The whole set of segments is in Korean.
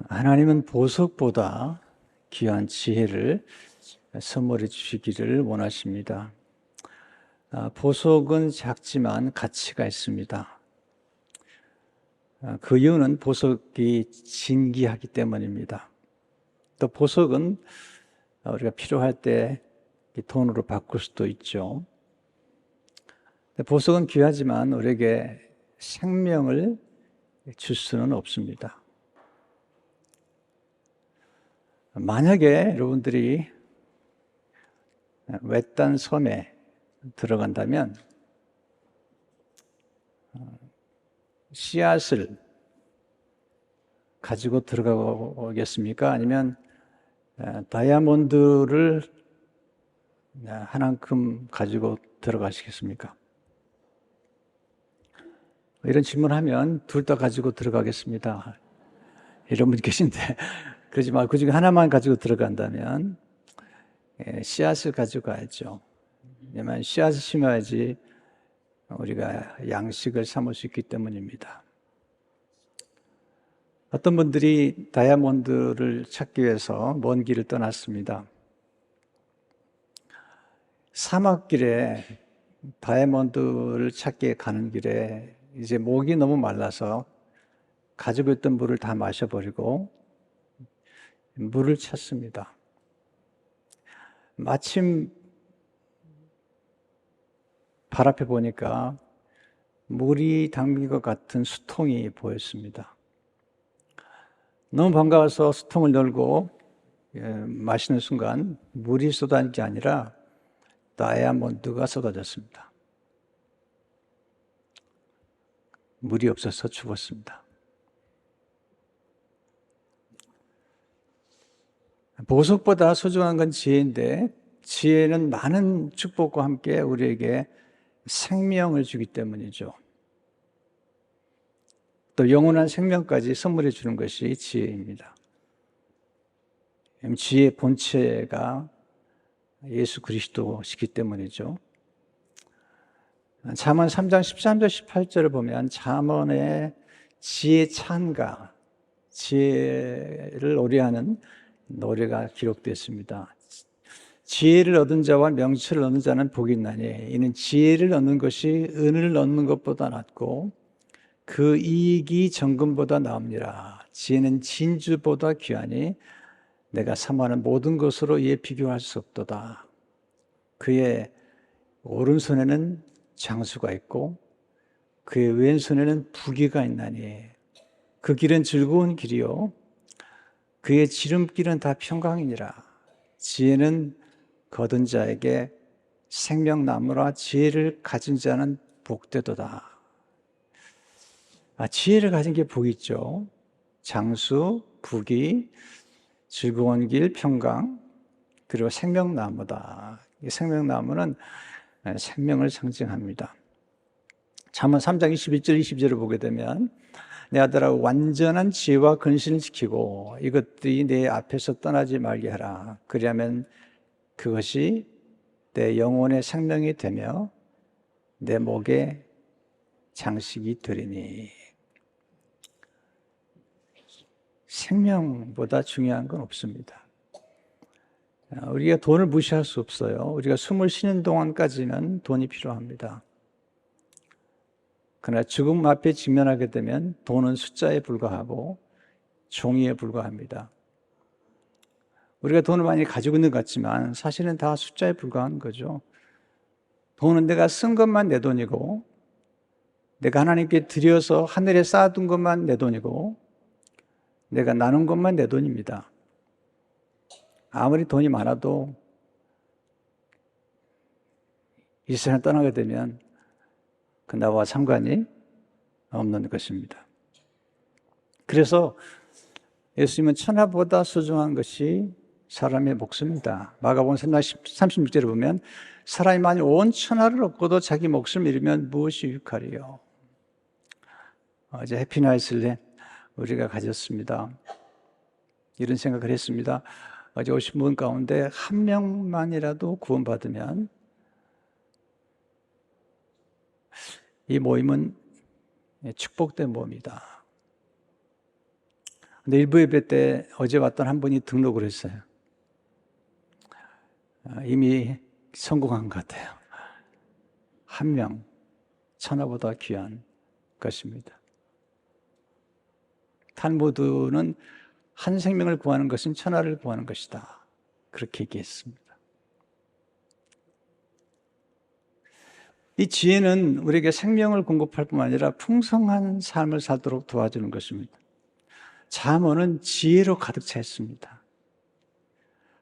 하나님은 보석보다 귀한 지혜를 선물해 주시기를 원하십니다. 보석은 작지만 가치가 있습니다. 그 이유는 보석이 진귀하기 때문입니다. 또 보석은 우리가 필요할 때 돈으로 바꿀 수도 있죠. 보석은 귀하지만 우리에게 생명을 줄 수는 없습니다. 만약에 여러분들이 외딴 섬에 들어간다면 씨앗을 가지고 들어가겠습니까? 아니면 다이아몬드를 한 움큼 가지고 들어가시겠습니까? 이런 질문하면 둘 다 가지고 들어가겠습니다. 이런 분 계신데 그러지 말고 그 중에 하나만 가지고 들어간다면 씨앗을 가지고 가야죠. 왜냐하면 씨앗을 심어야지 우리가 양식을 삼을 수 있기 때문입니다. 어떤 분들이 다이아몬드를 찾기 위해서 먼 길을 떠났습니다. 사막길에 다이아몬드를 찾기 가는 길에 이제 목이 너무 말라서 가지고 있던 물을 다 마셔버리고 물을 찾습니다. 마침 발 앞에 보니까 물이 담긴 것 같은 수통이 보였습니다. 너무 반가워서 수통을 열고 마시는 순간 물이 쏟아진 게 아니라 다이아몬드가 쏟아졌습니다. 물이 없어서 죽었습니다. 보석보다 소중한 건 지혜인데 지혜는 많은 축복과 함께 우리에게 생명을 주기 때문이죠. 또 영원한 생명까지 선물해 주는 것이 지혜입니다. 지혜의 본체가 예수 그리스도시기 때문이죠. 잠언 3장 13절 18절을 보면 잠언의 지혜 찬가, 지혜를 노래하는 노래가 기록되었습니다. 지혜를 얻은 자와 명철을 얻는 자는 복이 있나니 이는 지혜를 얻는 것이 은을 얻는 것보다 낫고 그 이익이 정금보다 나옵니다. 지혜는 진주보다 귀하니 내가 사모하는 모든 것으로 이에 비교할 수 없도다. 그의 오른손에는 장수가 있고 그의 왼손에는 부귀가 있나니 그 길은 즐거운 길이요 그의 지름길은 다 평강이니라. 지혜는 거둔 자에게 생명나무라 지혜를 가진 자는 복되도다. 지혜를 가진 게 복이 있죠. 장수, 부귀, 즐거운 길, 평강, 그리고 생명나무다. 이 생명나무는 생명을 상징합니다. 잠언 3장 21절 22절을 보게 되면 내 아들아 완전한 지혜와 근신을 지키고 이것들이 내 앞에서 떠나지 말게 하라. 그리하면 그것이 내 영혼의 생명이 되며 내 목의 장식이 되리니. 생명보다 중요한 건 없습니다. 우리가 돈을 무시할 수 없어요. 우리가 숨을 쉬는 동안까지는 돈이 필요합니다. 그러나 죽음 앞에 직면하게 되면 돈은 숫자에 불과하고 종이에 불과합니다. 우리가 돈을 많이 가지고 있는 것 같지만 사실은 다 숫자에 불과한 거죠. 돈은 내가 쓴 것만 내 돈이고 내가 하나님께 드려서 하늘에 쌓아둔 것만 내 돈이고 내가 나눈 것만 내 돈입니다. 아무리 돈이 많아도 이 세상을 떠나게 되면 그 나와 상관이 없는 것입니다. 그래서 예수님은 천하보다 소중한 것이 사람의 목숨이다. 마가복음 36절에 보면 사람이 만일 온 천하를 얻고도 자기 목숨을 잃으면 무엇이 유익하리요. 어제 해피나잇을 우리가 가졌습니다. 이런 생각을 했습니다. 어제 오신 분 가운데 한 명만이라도 구원받으면 이 모임은 축복된 모임이다. 근데 일부 예배 때 어제 왔던 한 분이 등록을 했어요. 이미 성공한 것 같아요. 한 명, 천하보다 귀한 것입니다. 탈무드는 한 생명을 구하는 것은 천하를 구하는 것이다. 그렇게 얘기했습니다. 이 지혜는 우리에게 생명을 공급할 뿐만 아니라 풍성한 삶을 살도록 도와주는 것입니다. 잠언은 지혜로 가득 차 있습니다.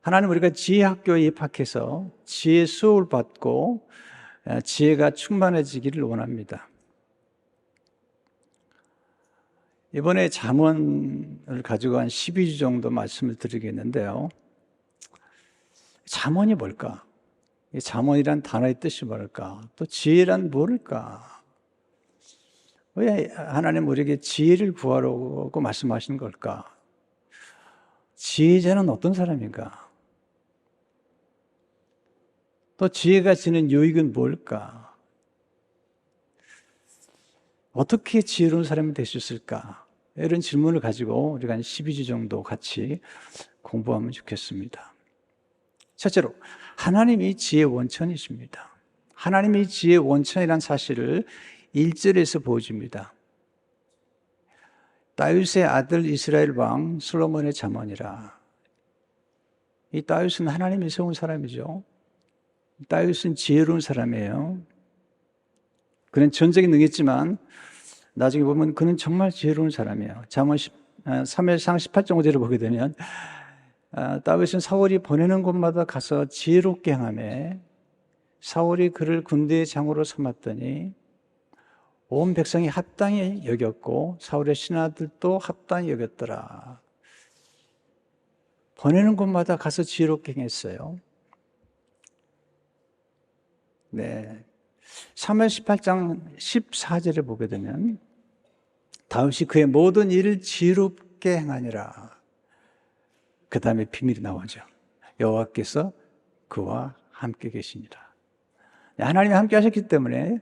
하나님 우리가 지혜학교에 입학해서 지혜 수업을 받고 지혜가 충만해지기를 원합니다. 이번에 잠언을 가지고 한 12주 정도 말씀을 드리겠는데요. 잠언이 뭘까? 이 잠언이란 단어의 뜻이 뭘까? 또 지혜란 뭘까? 왜 하나님 우리에게 지혜를 구하라고 말씀하시는 걸까? 지혜자는 어떤 사람인가? 또 지혜가 지는 유익은 뭘까? 어떻게 지혜로운 사람이 될 수 있을까? 이런 질문을 가지고 우리가 한 12주 정도 같이 공부하면 좋겠습니다. 첫째로, 하나님이 지혜의 원천이십니다. 하나님이 지혜의 원천이라는 사실을 1절에서 보여줍니다. 다윗의 아들 이스라엘 왕 솔로몬의 잠언이라. 이 다윗은 하나님이 세운 사람이죠. 다윗은 지혜로운 사람이에요. 그는 전적인 능했지만 나중에 보면 그는 정말 지혜로운 사람이에요. 잠언 3회상 18장 5절을 보게 되면 다윗은 사울이 보내는 곳마다 가서 지혜롭게 행하며 사울이 그를 군대의 장으로 삼았더니 온 백성이 합당히 여겼고 사울의 신하들도 합당히 여겼더라. 보내는 곳마다 가서 지혜롭게 행했어요. 네. 사무엘 18장 14절에 보게 되면 다윗이 그의 모든 일을 지혜롭게 행하니라. 그 다음에 비밀이 나오죠. 여호와께서 그와 함께 계시니라. 하나님이 함께 하셨기 때문에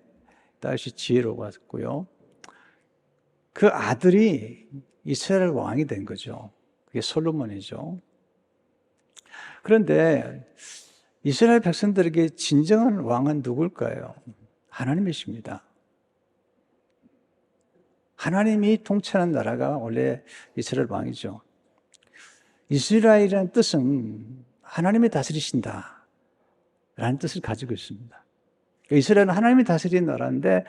다윗이 지혜로웠고요. 그 아들이 이스라엘 왕이 된 거죠. 그게 솔로몬이죠. 그런데 이스라엘 백성들에게 진정한 왕은 누굴까요? 하나님이십니다. 하나님이 통치하는 나라가 원래 이스라엘 왕이죠. 이스라엘이라는 뜻은 하나님이 다스리신다 라는 뜻을 가지고 있습니다. 이스라엘은 하나님이 다스리는 나라인데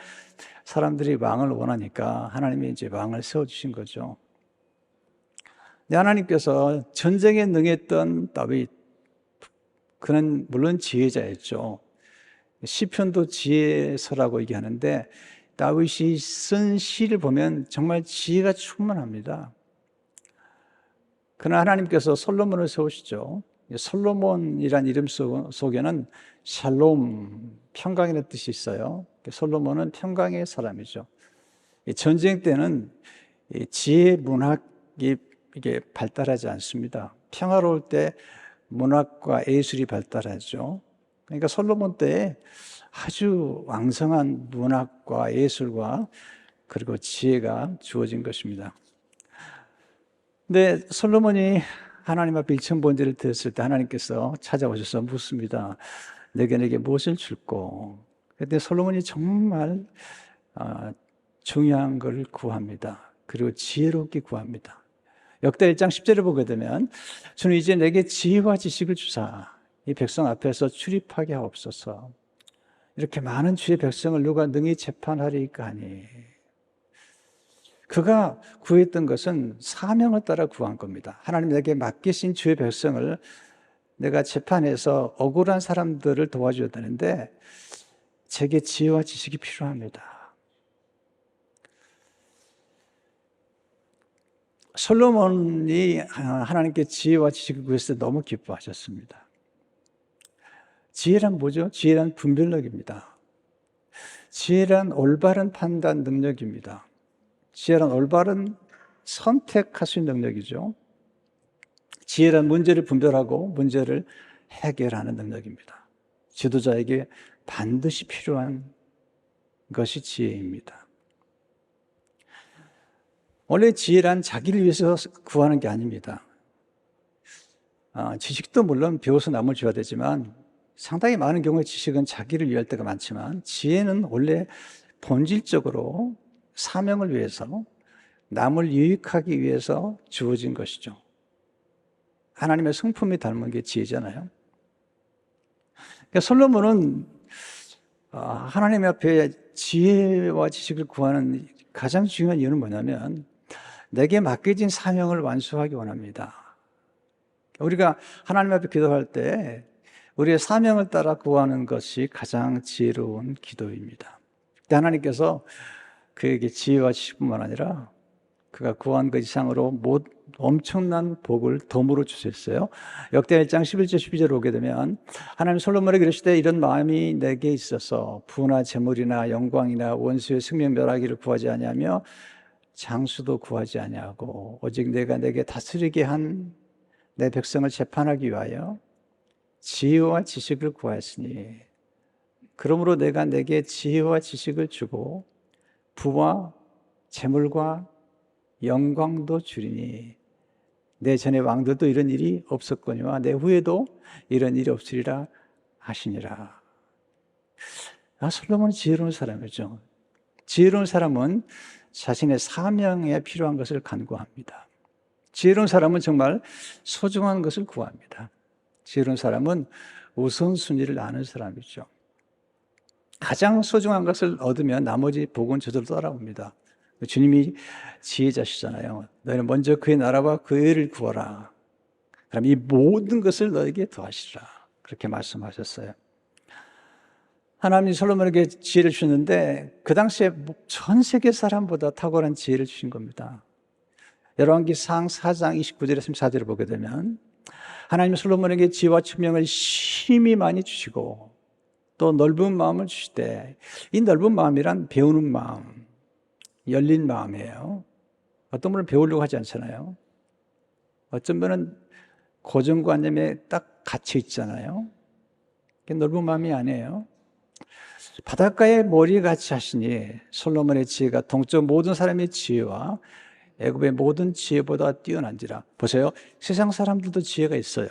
사람들이 왕을 원하니까 하나님이 이제 왕을 세워주신 거죠. 하나님께서 전쟁에 능했던 다윗, 그는 물론 지혜자였죠. 시편도 지혜서라고 얘기하는데 다윗이 쓴 시를 보면 정말 지혜가 충만합니다. 그러나 하나님께서 솔로몬을 세우시죠. 솔로몬이란 이름 속에는 샬롬, 평강이라는 뜻이 있어요. 솔로몬은 평강의 사람이죠. 전쟁 때는 지혜 문학이 이게 발달하지 않습니다. 평화로울 때 문학과 예술이 발달하죠. 그러니까 솔로몬 때에 아주 왕성한 문학과 예술과 그리고 지혜가 주어진 것입니다. 근데 솔로몬이 하나님 앞에 일천번제를 드렸을 때 하나님께서 찾아오셔서 묻습니다. 내게 무엇을 줄꼬? 그때 솔로몬이 정말 중요한 걸 구합니다. 그리고 지혜롭게 구합니다. 역대 1장 10절을 보게 되면 주는 이제 내게 지혜와 지식을 주사 이 백성 앞에서 출입하게 하옵소서. 이렇게 많은 주의 백성을 누가 능히 재판하리까 하니. 그가 구했던 것은 사명을 따라 구한 겁니다. 하나님 내게 맡기신 주의 백성을 내가 재판해서 억울한 사람들을 도와줘야 되는데 제게 지혜와 지식이 필요합니다. 솔로몬이 하나님께 지혜와 지식을 구했을 때 너무 기뻐하셨습니다. 지혜란 뭐죠? 지혜란 분별력입니다. 지혜란 올바른 판단 능력입니다. 지혜란 올바른 선택할 수 있는 능력이죠. 지혜란 문제를 분별하고 문제를 해결하는 능력입니다. 지도자에게 반드시 필요한 것이 지혜입니다. 원래 지혜란 자기를 위해서 구하는 게 아닙니다. 지식도 물론 배워서 남을 줘야 되지만 상당히 많은 경우에 지식은 자기를 위할 때가 많지만 지혜는 원래 본질적으로 사명을 위해서 남을 유익하기 위해서 주어진 것이죠. 하나님의 성품이 닮은 게 지혜잖아요. 그러니까 솔로몬은 하나님 앞에 지혜와 지식을 구하는 가장 중요한 이유는 뭐냐면 내게 맡겨진 사명을 완수하기 원합니다. 우리가 하나님 앞에 기도할 때 우리의 사명을 따라 구하는 것이 가장 지혜로운 기도입니다. 하나님께서 그에게 지혜와 지식뿐만 아니라 그가 구한 그 이상으로 엄청난 복을 덤으로 주셨어요. 역대 1장 11절 12절을 보게 되면 하나님 솔로몬에게 이르시되 이런 마음이 내게 있어서 부나 재물이나 영광이나 원수의 생명 멸하기를 구하지 아니하며 장수도 구하지 아니하고 오직 내가 내게 다스리게 한 내 백성을 재판하기 위하여 지혜와 지식을 구하였으니 그러므로 내가 내게 지혜와 지식을 주고 부와 재물과 영광도 주리니 내 전에 왕들도 이런 일이 없었거니와 내 후에도 이런 일이 없으리라 하시니라. 솔로몬은 지혜로운 사람이죠. 지혜로운 사람은 자신의 사명에 필요한 것을 간구합니다. 지혜로운 사람은 정말 소중한 것을 구합니다. 지혜로운 사람은 우선순위를 아는 사람이죠. 가장 소중한 것을 얻으면 나머지 복은 저절로 따라옵니다. 주님이 지혜자시잖아요. 너희는 먼저 그의 나라와 그의 의를 구하라. 그럼 이 모든 것을 너에게 더하시리라. 그렇게 말씀하셨어요. 하나님이 솔로몬에게 지혜를 주셨는데 그 당시에 전 세계 사람보다 탁월한 지혜를 주신 겁니다. 열왕기상 4장 29절에서 34절을 보게 되면 하나님이 솔로몬에게 지혜와 총명을 심히 많이 주시고 또 넓은 마음을 주시되 이 넓은 마음이란 배우는 마음, 열린 마음이에요. 어떤 분은 배우려고 하지 않잖아요. 어떤 분은 고정관념에 딱 갇혀 있잖아요. 그게 넓은 마음이 아니에요. 바닷가에 머리같이 하시니 솔로몬의 지혜가 동쪽 모든 사람의 지혜와 애굽의 모든 지혜보다 뛰어난지라. 보세요. 세상 사람들도 지혜가 있어요.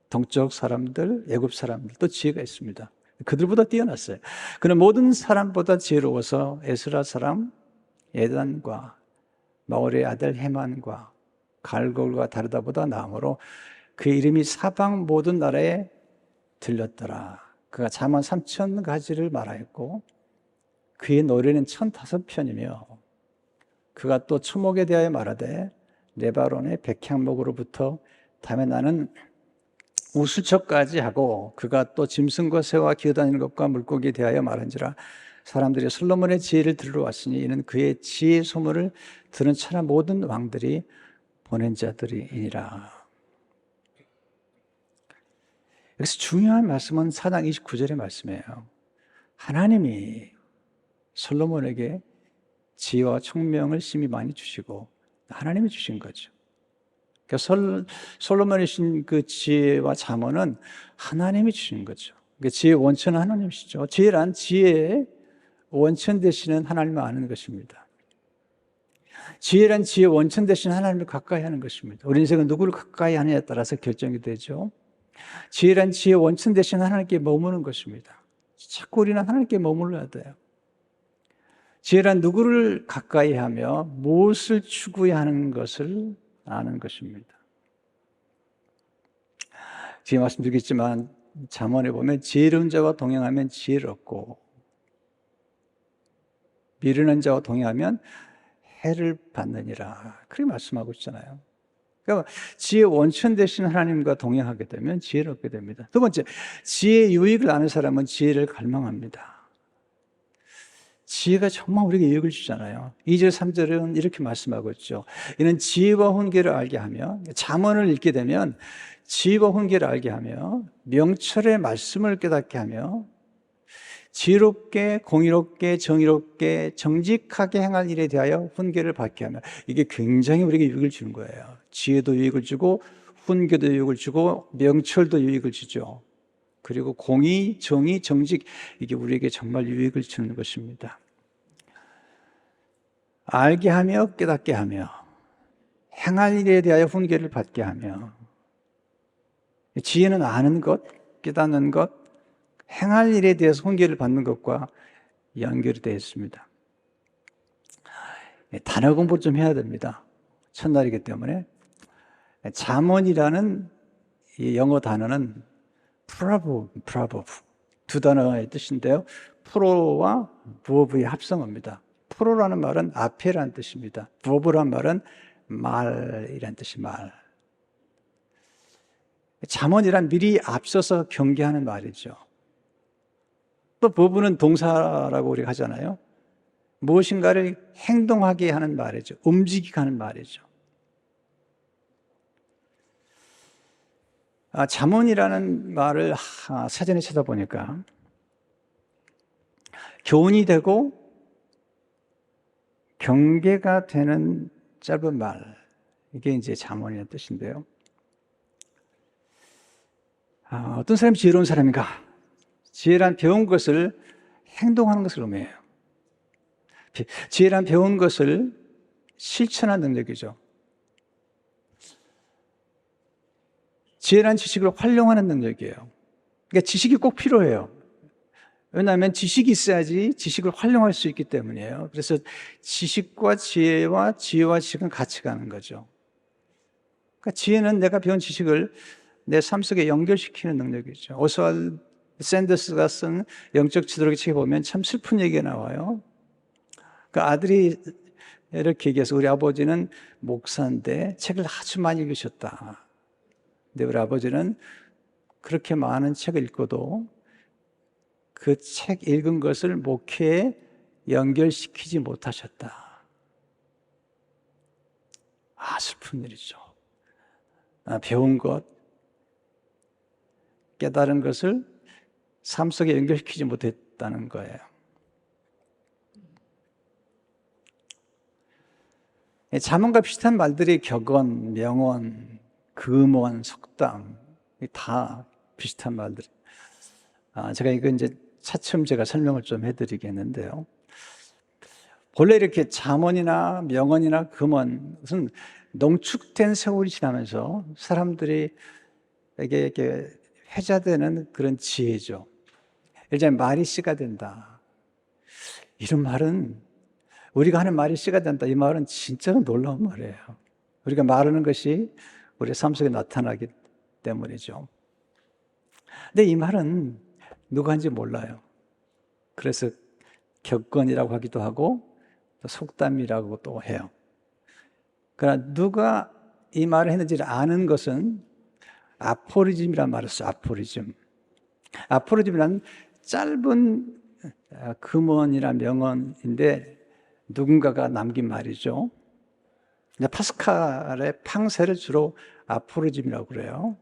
동쪽 사람들, 애굽 사람들도 지혜가 있습니다. 그들보다 뛰어났어요. 그는 모든 사람보다 지혜로워서 에스라 사람 에단과 마올의 아들 헤만과 갈골과 다르다보다 나음으로 그의 이름이 사방 모든 나라에 들렸더라. 그가 잠언 3,000가지를 말하였고 그의 노래는 1,005편이며 그가 또 초목에 대하여 말하되 레바논의 백향목으로부터 다음에 나는 우슬초까지 하고 그가 또 짐승과 새와 기어다니는 것과 물고기에 대하여 말한지라. 사람들이 솔로몬의 지혜를 들으러 왔으니 이는 그의 지혜 소문을 들은 천하 모든 왕들이 보낸 자들이니라. 여기서 중요한 말씀은 4장 29절의 말씀이에요. 하나님이 솔로몬에게 지혜와 총명을 심히 많이 주시고 하나님이 주신 거죠. 그러니까 솔로몬이 주신 그 지혜와 잠언은 하나님이 주신 거죠. 그러니까 지혜의 원천은 하나님이시죠. 지혜란 지혜의 원천 되시는 하나님을 아는 것입니다. 지혜란 지혜의 원천 되신 하나님을 가까이 하는 것입니다. 우리 인생은 누구를 가까이 하느냐에 따라서 결정이 되죠. 지혜란 지혜의 원천 되신 하나님께 머무는 것입니다. 자꾸 우리는 하나님께 머물러야 돼요. 지혜란 누구를 가까이 하며 무엇을 추구해야 하는 것을 아는 것입니다. 지금 말씀드리겠지만 잠언에 보면 지혜로운 자와 동행하면 지혜를 얻고 미련한 자와 동행하면 해를 받느니라. 그렇게 말씀하고 있잖아요. 그러니까 지혜의 원천 되신 하나님과 동행하게 되면 지혜를 얻게 됩니다. 두 번째, 지혜의 유익을 아는 사람은 지혜를 갈망합니다. 지혜가 정말 우리에게 유익을 주잖아요. 2절 3절은 이렇게 말씀하고 있죠. 이는 지혜와 훈계를 알게 하며 잠언을 읽게 되면 지혜와 훈계를 알게 하며 명철의 말씀을 깨닫게 하며 지혜롭게 공의롭게 정의롭게 정직하게 행할 일에 대하여 훈계를 받게 하며 이게 굉장히 우리에게 유익을 주는 거예요. 지혜도 유익을 주고 훈계도 유익을 주고 명철도 유익을 주죠. 그리고 공의, 정의, 정직 이게 우리에게 정말 유익을 주는 것입니다. 알게 하며 깨닫게 하며 행할 일에 대하여 훈계를 받게 하며. 지혜는 아는 것, 깨닫는 것, 행할 일에 대해서 훈계를 받는 것과 연결이 되어 있습니다. 단어 공부를 좀 해야 됩니다. 첫날이기 때문에. 잠언이라는 이 영어 단어는 proverb 두 단어의 뜻인데요. 프로와 verb의 합성어입니다. 프로라는 말은 앞에라는 뜻입니다. verb라는 말은 말이라는 뜻이 말. 잠언이란 미리 앞서서 경계하는 말이죠. 또 verb는 동사라고 우리가 하잖아요. 무엇인가를 행동하게 하는 말이죠. 움직이게 하는 말이죠. 잠언이라는 말을 사전에 찾아보니까 교훈이 되고 경계가 되는 짧은 말, 이게 이제 잠언이라는 뜻인데요. 어떤 사람이 지혜로운 사람인가? 지혜란 배운 것을 행동하는 것을 의미해요. 지혜란 배운 것을 실천하는 능력이죠. 지혜란 지식을 활용하는 능력이에요. 그러니까 지식이 꼭 필요해요. 왜냐하면 지식이 있어야지 지식을 활용할 수 있기 때문이에요. 그래서 지식과 지혜와 지식은 같이 가는 거죠. 그러니까 지혜는 내가 배운 지식을 내 삶 속에 연결시키는 능력이죠. 오스왈드 샌더스가 쓴 영적 지도록의 책에 보면 참 슬픈 얘기가 나와요. 그 아들이 이렇게 얘기해서 우리 아버지는 목사인데 책을 아주 많이 읽으셨다. 근데 우리 아버지는 그렇게 많은 책을 읽고도 그 책 읽은 것을 목회에 연결시키지 못하셨다. 슬픈 일이죠. 배운 것, 깨달은 것을 삶 속에 연결시키지 못했다는 거예요. 잠언과 비슷한 말들이 격언, 명언, 금언, 속담, 다 비슷한 말들. 제가 이거 이제 차츰 제가 설명을 좀 해드리겠는데요. 본래 이렇게 잠언이나 명언이나 금언은 농축된 세월이 지나면서 사람들이 이렇게 회자되는 그런 지혜죠. 예를 들면 말이 씨가 된다. 이런 말은 우리가 하는 말이 씨가 된다. 이 말은 진짜로 놀라운 말이에요. 우리가 말하는 것이 우리 삶 속에 나타나기 때문이죠. 근데 이 말은 누가 한지 몰라요. 그래서 격언이라고 하기도 하고 또 속담이라고 또 해요. 그러나 누가 이 말을 했는지를 아는 것은 아포리즘이라는 말을 써요. 아포리즘. 아포리즘이란 짧은 금언이나 명언인데 누군가가 남긴 말이죠. 파스칼의 팡세를 주로 아포리즘이라고 그래요.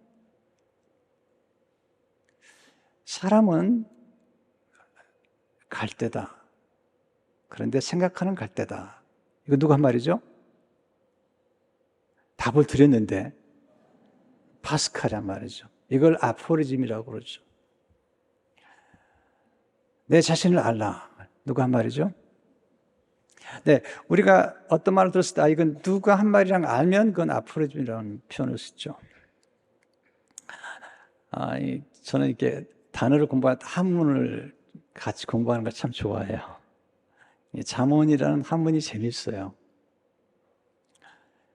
사람은 갈대다. 그런데 생각하는 갈대다. 이거 누가 한 말이죠? 답을 드렸는데 파스칼이란 말이죠. 이걸 아포리즘이라고 그러죠. 내 자신을 알라. 누가 한 말이죠? 네, 우리가 어떤 말을 들었을 때 이건 누가 한 말이랑 알면 그건 아포리즘이라는 표현을 쓰죠. 저는 이렇게 단어를 공부할 때 한문을 같이 공부하는 걸 참 좋아해요. 잠언이라는 한문이 재밌어요.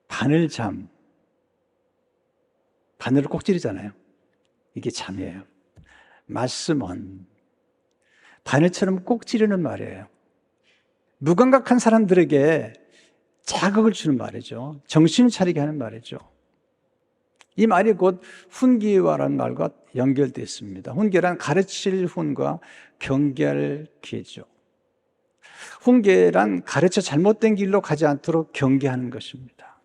바늘잠. 바늘을 꼭 찌르잖아요. 이게 잠이에요. 말씀은 바늘처럼 꼭 찌르는 말이에요. 무감각한 사람들에게 자극을 주는 말이죠. 정신을 차리게 하는 말이죠. 이 말이 곧 훈계와라는 말과 연결되어 있습니다. 훈계란 가르칠 훈과 경계할 계죠. 훈계란 가르쳐 잘못된 길로 가지 않도록 경계하는 것입니다.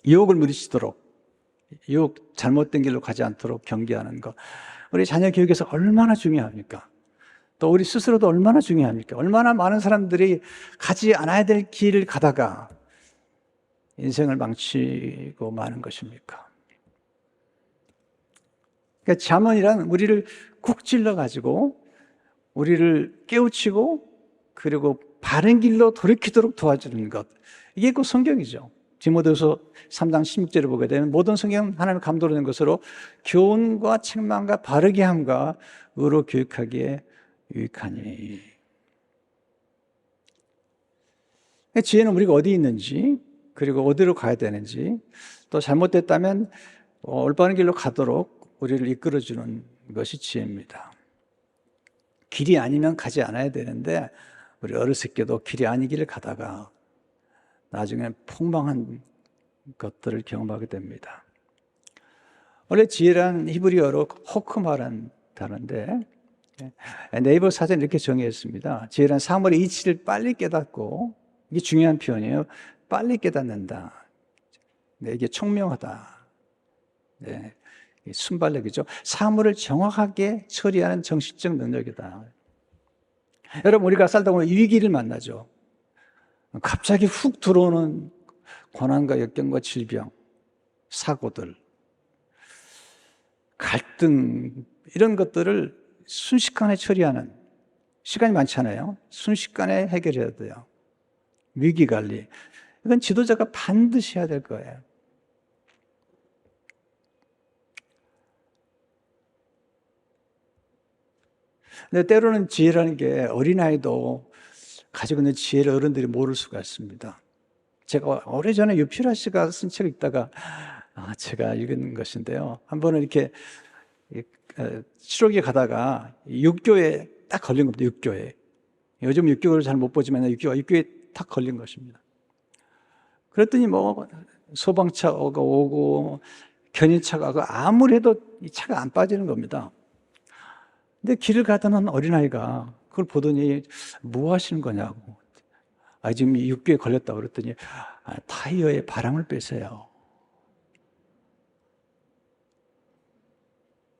유혹을 물리치도록, 유혹 잘못된 길로 가지 않도록 경계하는 것. 우리 자녀 교육에서 얼마나 중요합니까? 또 우리 스스로도 얼마나 중요합니까? 얼마나 많은 사람들이 가지 않아야 될 길을 가다가 인생을 망치고 마는 것입니까? 그러니까 잠언이란 우리를 쿡 찔러가지고 우리를 깨우치고 그리고 바른 길로 돌이키도록 도와주는 것. 이게 그 성경이죠. 디모데후서 3장 16절을 보게 되면 모든 성경은 하나님의 감동으로 된 것으로 교훈과 책망과 바르게 함과 의로 교육하기에 유익하니. 지혜는 우리가 어디 있는지, 그리고 어디로 가야 되는지, 또 잘못됐다면 올바른 길로 가도록 우리를 이끌어주는 것이 지혜입니다. 길이 아니면 가지 않아야 되는데 우리 어렸을 때도 길이 아니기를 가다가 나중에 폭망한 것들을 경험하게 됩니다. 원래 지혜란 히브리어로 호크마라는 단어인데 네이버 사전에 이렇게 정의했습니다. 지혜란 사물의 이치를 빨리 깨닫고, 이게 중요한 표현이에요. 빨리 깨닫는다. 네, 이게 총명하다. 네, 순발력이죠. 사물을 정확하게 처리하는 정신적 능력이다. 여러분, 우리가 살다 보면 위기를 만나죠. 갑자기 훅 들어오는 고난과 역경과 질병, 사고들, 갈등, 이런 것들을 순식간에 처리하는, 시간이 많잖아요. 순식간에 해결해야 돼요. 위기관리. 이건 지도자가 반드시 해야 될 거예요. 근데 때로는 지혜라는 게 어린아이도 가지고 있는 지혜를 어른들이 모를 수가 있습니다. 제가 오래전에 유필아 씨가 쓴 책을 읽다가 제가 읽은 것인데요. 한 번은 이렇게 실록에 가다가 육교에 딱 걸린 겁니다. 육교에. 요즘 육교를 잘 못 보지만 육교에 딱 걸린 것입니다. 그랬더니 소방차가 오고 견인차가 오고 아무리 해도 이 차가 안 빠지는 겁니다. 근데 길을 가던 어린아이가 그걸 보더니 뭐 하시는 거냐고. 지금 육교에 걸렸다고 그랬더니 타이어에 바람을 빼세요.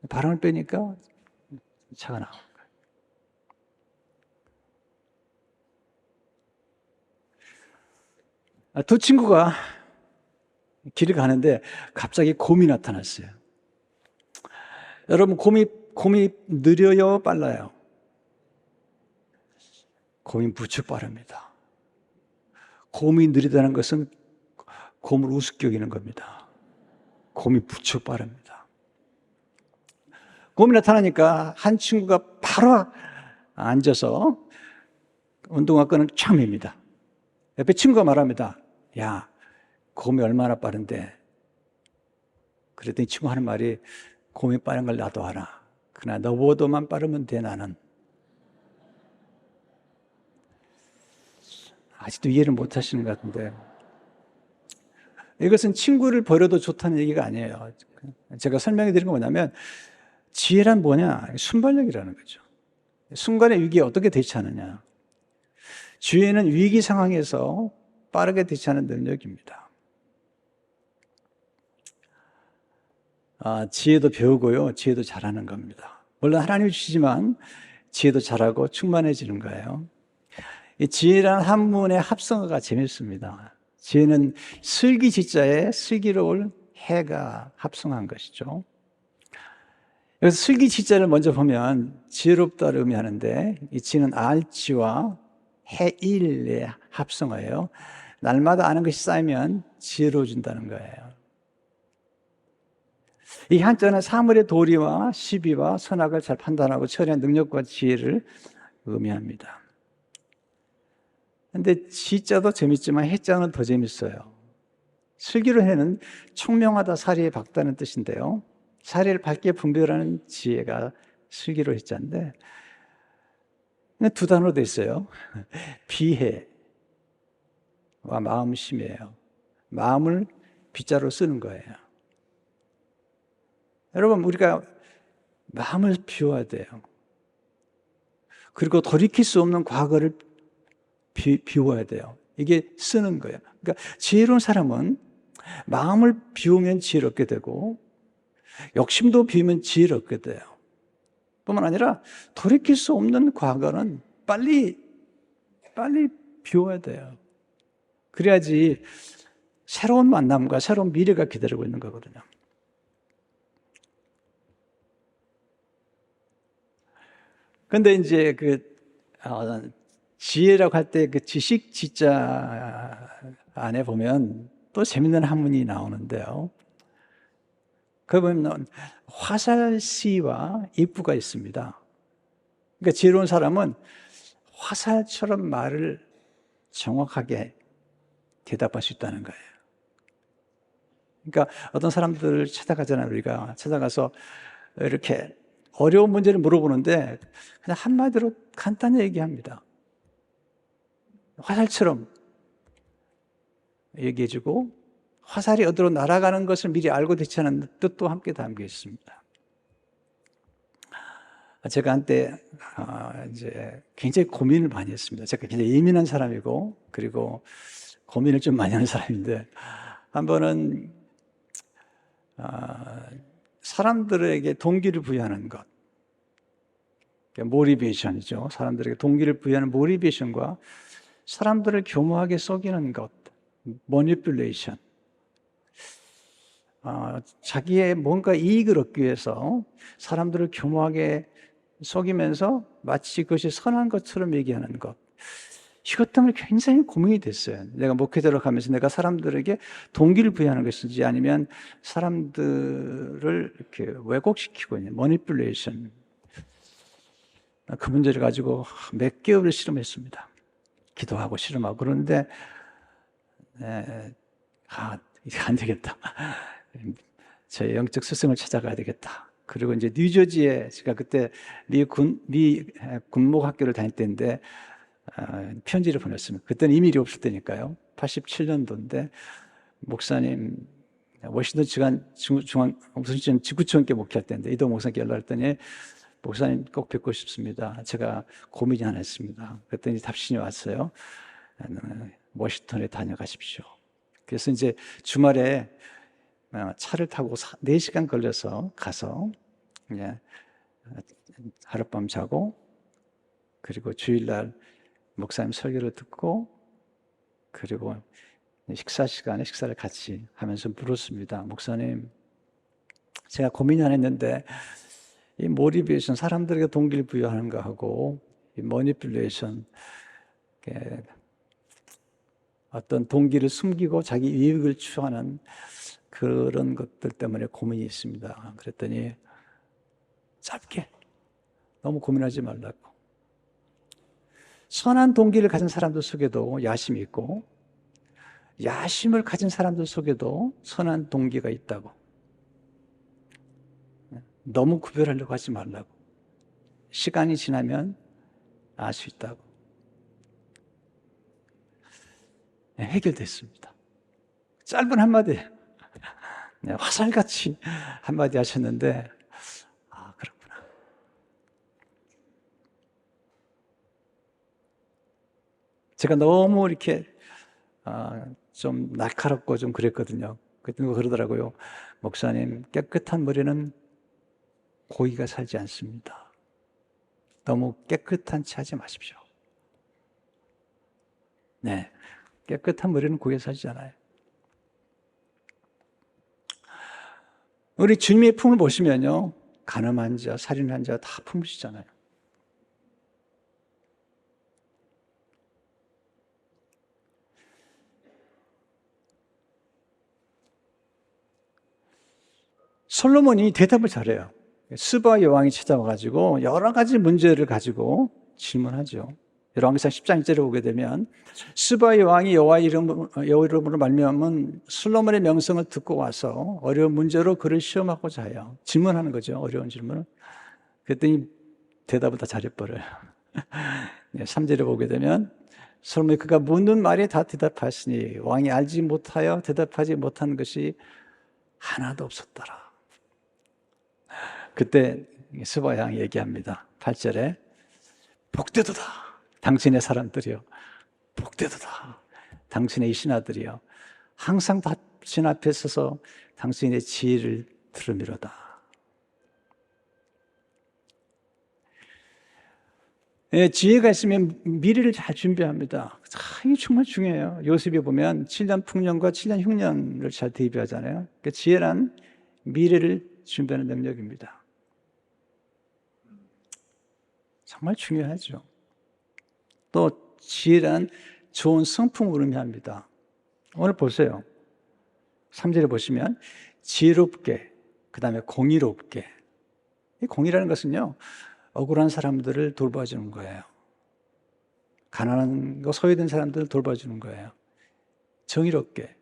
바람을 빼니까 차가 나온 거예요. 두 친구가 길을 가는데 갑자기 곰이 나타났어요. 여러분, 곰이 느려요, 빨라요? 곰이 무척 빠릅니다. 곰이 느리다는 것은 곰을 우습게 여기는 겁니다. 곰이 무척 빠릅니다. 곰이 나타나니까 한 친구가 바로 앉아서 운동화 끈을 촥 맵니다. 옆에 친구가 말합니다. 야, 곰이 얼마나 빠른데? 그랬더니 친구 하는 말이, 곰이 빠른 걸 나도 알아. 그러나 너보다만 빠르면 돼, 나는. 아직도 이해를 못 하시는 것 같은데, 이것은 친구를 버려도 좋다는 얘기가 아니에요. 제가 설명해 드린 건 뭐냐면, 지혜란 뭐냐? 순발력이라는 거죠. 순간의 위기에 어떻게 대처하느냐. 지혜는 위기 상황에서 빠르게 대처하는 능력입니다. 지혜도 배우고요, 지혜도 잘하는 겁니다. 물론 하나님이 주시지만 지혜도 잘하고 충만해지는 거예요. 이 지혜라는 한문의 합성어가 재밌습니다. 지혜는 슬기지자에 슬기로울 해가 합성한 것이죠. 그래서 슬기지자를 먼저 보면 지혜롭다를 의미하는데, 이 지는 알지와 해일의 합성어예요. 날마다 아는 것이 쌓이면 지혜로워진다는 거예요. 이 한자는 사물의 도리와 시비와 선악을 잘 판단하고 처리하는 능력과 지혜를 의미합니다. 근데 지자도 재밌지만 해자는 더 재밌어요. 슬기로 해는 총명하다, 사리에 밝다는 뜻인데요. 사리를 밝게 분별하는 지혜가 슬기로 해자인데, 두 단어로 돼 있어요. 비해와 마음심이에요. 마음을 비자로 쓰는 거예요. 여러분, 우리가 마음을 비워야 돼요. 그리고 돌이킬 수 없는 과거를 비워야 돼요. 이게 쓰는 거예요. 그러니까 지혜로운 사람은 마음을 비우면 지혜롭게 되고, 욕심도 비우면 지혜롭게 돼요. 뿐만 아니라 돌이킬 수 없는 과거는 빨리 비워야 돼요. 그래야지 새로운 만남과 새로운 미래가 기다리고 있는 거거든요. 근데 이제 지혜라고 할 때 그 지식 지자 안에 보면 또 재밌는 한문이 나오는데요. 그 보면 화살시와 입구가 있습니다. 그러니까 지혜로운 사람은 화살처럼 말을 정확하게 대답할 수 있다는 거예요. 그러니까 어떤 사람들을 찾아가잖아요. 우리가 찾아가서 이렇게 어려운 문제를 물어보는데 그냥 한마디로 간단히 얘기합니다. 화살처럼 얘기해주고 화살이 어디로 날아가는 것을 미리 알고 대처하는 뜻도 함께 담겨 있습니다. 제가 한때 이제 굉장히 고민을 많이 했습니다. 제가 굉장히 예민한 사람이고 그리고 고민을 좀 많이 하는 사람인데 한 번은 사람들에게 동기를 부여하는 것, 모티베이션이죠. 사람들에게 동기를 부여하는 모티베이션과 사람들을 교묘하게 속이는 것, 매니플레이션. 자기의 뭔가 이익을 얻기 위해서 사람들을 교묘하게 속이면서 마치 그것이 선한 것처럼 얘기하는 것. 이것 때문에 굉장히 고민이 됐어요. 내가 목회자로 가면서 내가 사람들에게 동기를 부여하는 것인지 아니면 사람들을 이렇게 왜곡시키고 있는 매니플레이션. 그 문제를 가지고 몇 개월을 실험했습니다. 기도하고 실험하고 그러는데 이게 안 되겠다. 제 영적 스승을 찾아가야 되겠다. 그리고 이제 뉴저지에 제가 그때 미 군목학교를 다닐 때인데 편지를 보냈습니다. 그때는 이메일이 없을 때니까요. 87년도인데 목사님 워싱턴 무슨 지구촌교회 목회할 때인데 이도 목사님께 연락했더니 목사님 꼭 뵙고 싶습니다. 제가 고민이 하나 있습니다. 그랬더니 답신이 왔어요. 워싱턴에 다녀가십시오. 그래서 이제 주말에 차를 타고 4시간 걸려서 가서 하룻밤 자고 그리고 주일날 목사님 설교를 듣고 그리고 식사 시간에 식사를 같이 하면서 물었습니다. 목사님, 제가 고민이 안 했는데 이 모티베이션, 사람들에게 동기를 부여하는 거하고 이 매니플레이션, 어떤 동기를 숨기고 자기 이익을 추구하는 그런 것들 때문에 고민이 있습니다. 그랬더니 짧게 너무 고민하지 말라고. 선한 동기를 가진 사람들 속에도 야심이 있고 야심을 가진 사람들 속에도 선한 동기가 있다고. 너무 구별하려고 하지 말라고. 시간이 지나면 알 수 있다고. 해결됐습니다. 짧은 한마디, 화살같이 한마디 하셨는데 그렇구나. 제가 너무 이렇게 좀 날카롭고 좀 그랬거든요. 그때 누가 그러더라고요. 목사님, 깨끗한 머리는 고기가 살지 않습니다. 너무 깨끗한 채 하지 마십시오. 네, 깨끗한 머리는 고기가 살지 않아요. 우리 주님의 품을 보시면요, 간음한 자, 살인한 자 다 품으시잖아요. 솔로몬이 대답을 잘해요. 스바 여왕이 찾아와가지고 여러 가지 문제를 가지고 질문하죠. 열왕기상 10장 1절에 보게 되면 스바 여왕이 여호와 이름으로 말미암은 솔로몬의 명성을 듣고 와서 어려운 문제로 그를 시험하고자 해요. 질문하는 거죠. 어려운 질문을. 그랬더니 대답을 다 잘해버려요. 3절에 보게 되면 솔로몬이 그가 묻는 말에 다 대답하시니 왕이 알지 못하여 대답하지 못한 것이 하나도 없었더라. 그때 스바 여왕이 얘기합니다. 8절에 복되도다. 당신의 사람들이요. 복되도다. 당신의 신하들이요. 항상 당신 앞에 서서 당신의 지혜를 들으미로다. 지혜가 있으면 미래를 잘 준비합니다. 이게 정말 중요해요. 요셉이 보면 7년 풍년과 7년 흉년을 잘 대비하잖아요. 그러니까 지혜란 미래를 준비하는 능력입니다. 정말 중요하죠. 또 지혜란 좋은 성품을 의미합니다. 오늘 보세요. 3절에 보시면 지혜롭게, 그 다음에 공의롭게. 이 공의라는 것은요, 억울한 사람들을 돌봐주는 거예요. 가난한 거 소외된 사람들을 돌봐주는 거예요. 정의롭게,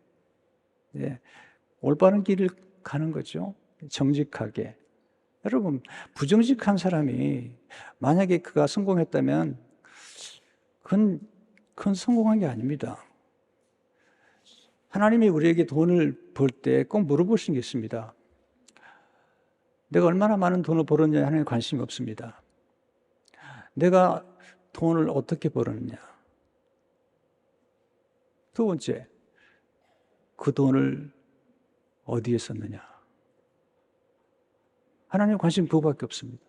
예, 올바른 길을 가는 거죠. 정직하게. 여러분, 부정직한 사람이 만약에 그가 성공했다면 그건 성공한 게 아닙니다. 하나님이 우리에게 돈을 벌 때 꼭 물어보시는 게 있습니다. 내가 얼마나 많은 돈을 벌었느냐 하는 관심이 없습니다. 내가 돈을 어떻게 벌었느냐. 두 번째, 그 돈을 어디에 썼느냐. 하나님 관심 그거밖에 없습니다.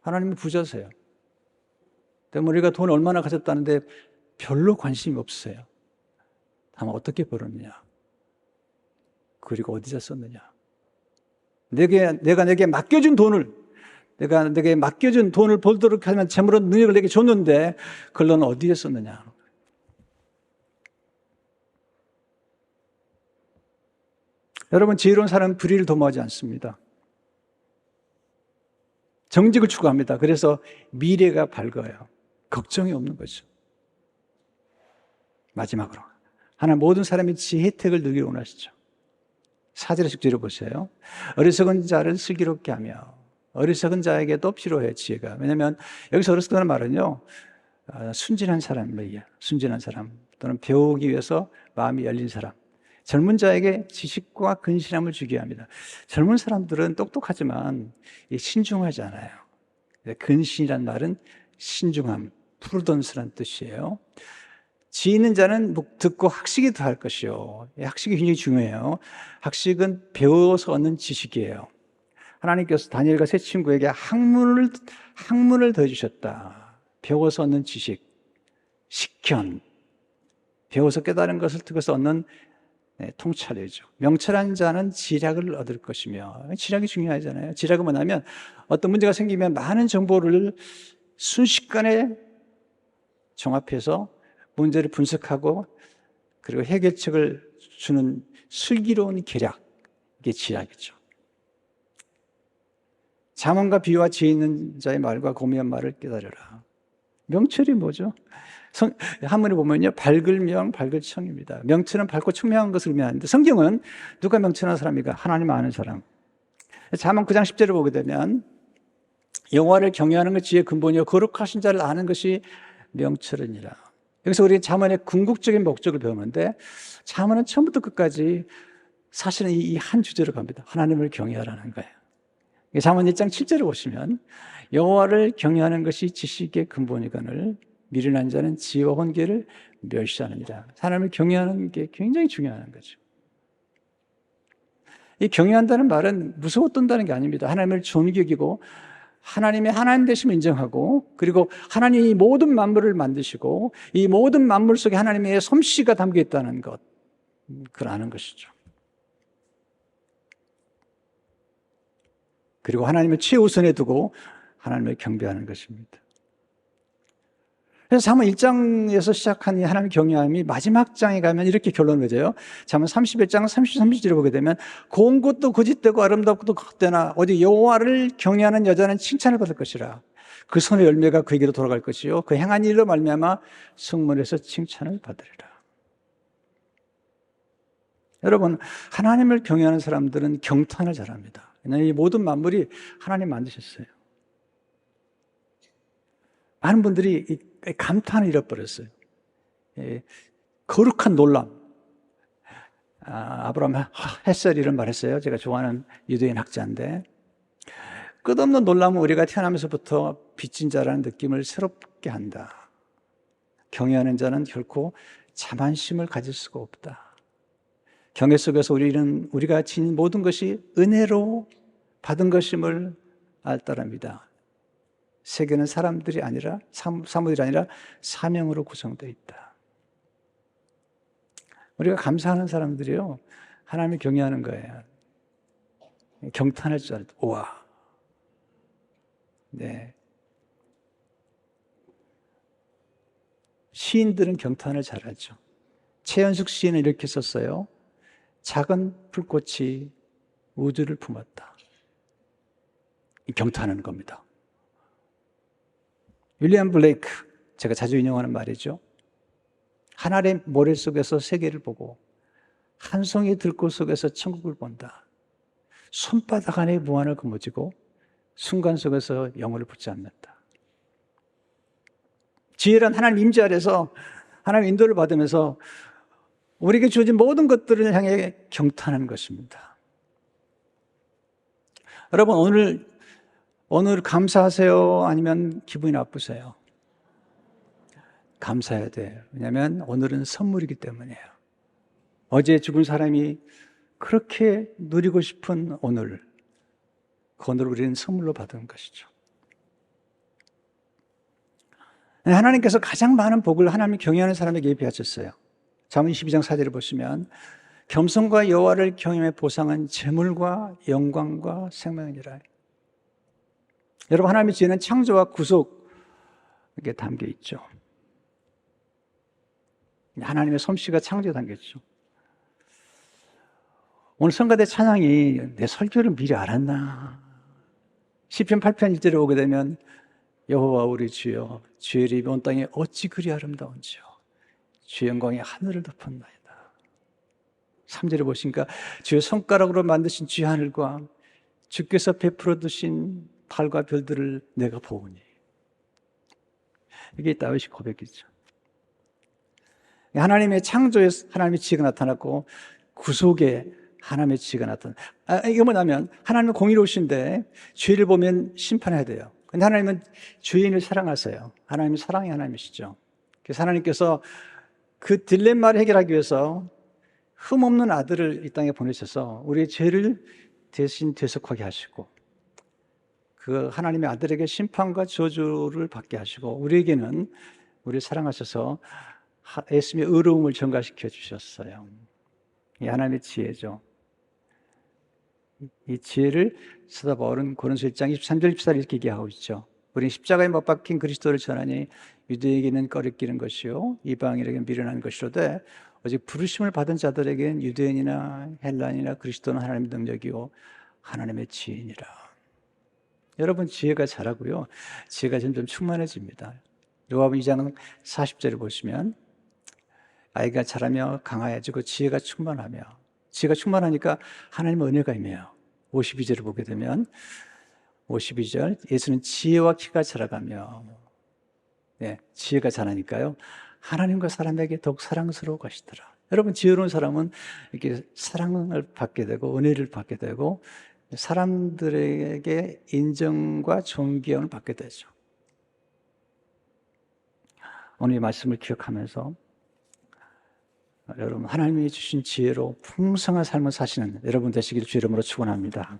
하나님은 부자세요. 때문에 우리가 돈을 얼마나 가졌다는데 별로 관심이 없으세요. 다만 어떻게 벌었느냐. 그리고 어디다 썼느냐. 내가 내게 맡겨준 돈을, 내가 내게 맡겨준 돈을 벌도록 하면 재물은 능력을 내게 줬는데 그걸 너는 어디에 썼느냐. 여러분, 지혜로운 사람은 불의를 도모하지 않습니다. 정직을 추구합니다. 그래서 미래가 밝아요. 걱정이 없는 거죠. 마지막으로 하나님 모든 사람이 지혜 혜택을 누리기 원하시죠. 4절에 10절에 보세요. 어리석은 자를 슬기롭게 하며 어리석은 자에게도 필요해요, 지혜가. 왜냐하면 여기서 어리석다는 말은요, 순진한 사람이에요. 순진한 사람 또는 배우기 위해서 마음이 열린 사람. 젊은 자에게 지식과 근신함을 주게 합니다. 젊은 사람들은 똑똑하지만 신중하지 않아요. 근신이란 말은 신중함, 프루던스란 뜻이에요. 지혜 있는 자는 듣고 학식이 더할 것이요. 학식이 굉장히 중요해요. 학식은 배워서 얻는 지식이에요. 하나님께서 다니엘과 세 친구에게 학문을 더해주셨다. 배워서 얻는 지식, 식견, 배워서 깨달은 것을 듣고서 얻는 통찰이죠. 명철한 자는 지략을 얻을 것이며, 지략이 중요하잖아요. 지략은 뭐냐면 어떤 문제가 생기면 많은 정보를 순식간에 종합해서 문제를 분석하고 그리고 해결책을 주는 슬기로운 계략, 이게 지략이죠. 잠언과 비유와 지혜 있는 자의 말과 고미한 말을 깨달으라. 명철이 뭐죠? 한문에 보면요, 밝을명, 밝을청입니다. 명철은 밝고 청명한 것을 의미하는데 성경은 누가 명철한 사람이가? 하나님 아는 사람. 잠언 9장 10절을 보게 되면 여호와를 경외하는 것 지혜의 근본이요 거룩하신 자를 아는 것이 명철이니라. 여기서 우리 잠언의 궁극적인 목적을 배우는데 잠언은 처음부터 끝까지 사실은 이 한 주제로 갑니다. 하나님을 경외하라는 거예요. 잠언 1장 7절을 보시면 여호와를 경외하는 것이 지식의 근본이거늘 미련한 자는 지혜와 혼계를 멸시하느니라. 하나님을 경외하는 게 굉장히 중요한 거죠. 이 경외한다는 말은 무서워 떤다는 게 아닙니다. 하나님을 존경이고 하나님의 하나님 되심을 인정하고 그리고 하나님이 모든 만물을 만드시고 이 모든 만물 속에 하나님의 솜씨가 담겨 있다는 것, 그걸 아는 것이죠. 그리고 하나님을 최우선에 두고 하나님을 경배하는 것입니다. 그래서 잠언 1장에서 시작한 이 하나님의 경외함이 마지막 장에 가면 이렇게 결론을 맺어요. 잠언 31장 33절을 보게 되면 고운 것도 거짓되고 아름답고도 헛되나 어디 여호와를 경외하는 여자는 칭찬을 받을 것이라. 그 손의 열매가 그에게로 돌아갈 것이요 그 행한 일로 말미암아 성문에서 칭찬을 받으리라. 여러분, 하나님을 경외하는 사람들은 경탄을 잘합니다. 왜냐하면 이 모든 만물이 하나님 만드셨어요. 많은 분들이 이 감탄을 잃어버렸어요. 거룩한 놀람. 아브라함 햇셀 이런 말 했어요. 제가 좋아하는 유대인 학자인데 끝없는 놀람은 우리가 태어나면서부터 빚진 자라는 느낌을 새롭게 한다. 경외하는 자는 결코 자만심을 가질 수가 없다. 경외 속에서 우리가 지닌 모든 것이 은혜로 받은 것임을 알따랍니다. 세계는 사람들이 아니라 사물이 아니라 사명으로 구성되어 있다. 우리가 감사하는 사람들이요, 하나님을 경외하는 거예요. 경탄할 줄 알았다. 우와. 네. 시인들은 경탄을 잘하죠. 최연숙 시인은 이렇게 썼어요. 작은 불꽃이 우주를 품었다. 이 경탄하는 겁니다. 윌리엄 블레이크, 제가 자주 인용하는 말이죠. 하늘의 모래 속에서 세계를 보고 한 송이 들꽃 속에서 천국을 본다. 손바닥 안에 무한을 거머쥐고 순간 속에서 영혼을 붙잡는다. 지혜란 하나님 임재 아래서 하나님 인도를 받으면서 우리에게 주어진 모든 것들을 향해 경탄하는 것입니다. 여러분, 오늘 감사하세요? 아니면 기분이 나쁘세요? 감사해야 돼요. 왜냐하면 오늘은 선물이기 때문이에요. 어제 죽은 사람이 그렇게 누리고 싶은 오늘, 그 오늘을 우리는 선물로 받은 것이죠. 하나님께서 가장 많은 복을 하나님을 경외하는 사람에게 예비하셨어요. 잠언 22장 4절을 보시면 겸손과 여호와를 경외함의 보상은 재물과 영광과 생명이니라. 여러분, 하나님의 지혜는 창조와 구속에 담겨 있죠. 하나님의 솜씨가 창조에 담겨 있죠. 오늘 성가대 찬양이 내 설교를 미리 알았나? 시편 8편 1절에 오게 되면 여호와 우리 주여, 주의 이름이 온 땅에 어찌 그리 아름다운지요. 주의 영광이 하늘을 덮었나이다. 3절에 보시니까 주의 손가락으로 만드신 주의 하늘과 주께서 베풀어 두신 달과 별들을 내가 보오니. 이게 다윗의 고백이죠. 하나님의 창조에 하나님의 지혜가 나타났고 구속에 하나님의 지혜가 나타났다. 이게 뭐냐면 하나님은 공의로우신데 죄를 보면 심판해야 돼요. 근데 하나님은 죄인을 사랑하세요. 하나님은 사랑의 하나님이시죠. 그래서 하나님께서 그 딜레마를 해결하기 위해서 흠없는 아들을 이 땅에 보내셔서 우리의 죄를 대신 대속하게 하시고 그 하나님의 아들에게 심판과 저주를 받게 하시고 우리에게는 우리를 사랑하셔서 예수님의 의로움을 전가시켜 주셨어요. 이 하나님의 지혜죠. 이 지혜를 사도 바울은 고린도서 1장 23절 24절 이렇게 얘기하고 있죠. 우리는 십자가에 못 박힌 그리스도를 전하니 유대에게는 꺼리끼는 것이요 이방인에게는 미련한 것이로되 오직 부르심을 받은 자들에게는 유대인이나 헬라인이나 그리스도는 하나님의 능력이요 하나님의 지혜니라. 여러분, 지혜가 자라고요. 지혜가 점점 충만해집니다. 요한복음 2장 40절을 보시면 아이가 자라며 강하여지고 지혜가 충만하며, 지혜가 충만하니까 하나님의 은혜가 임해요. 52절을 보게 되면 52절, 예수는 지혜와 키가 자라가며, 지혜가 자라니까요 하나님과 사람에게 더욱 사랑스러워 가시더라. 여러분, 지혜로운 사람은 이렇게 사랑을 받게 되고 은혜를 받게 되고 사람들에게 인정과 존경을 받게 되죠. 오늘 이 말씀을 기억하면서 여러분, 하나님이 주신 지혜로 풍성한 삶을 사시는 여러분 되시길 주 이름으로 축원합니다.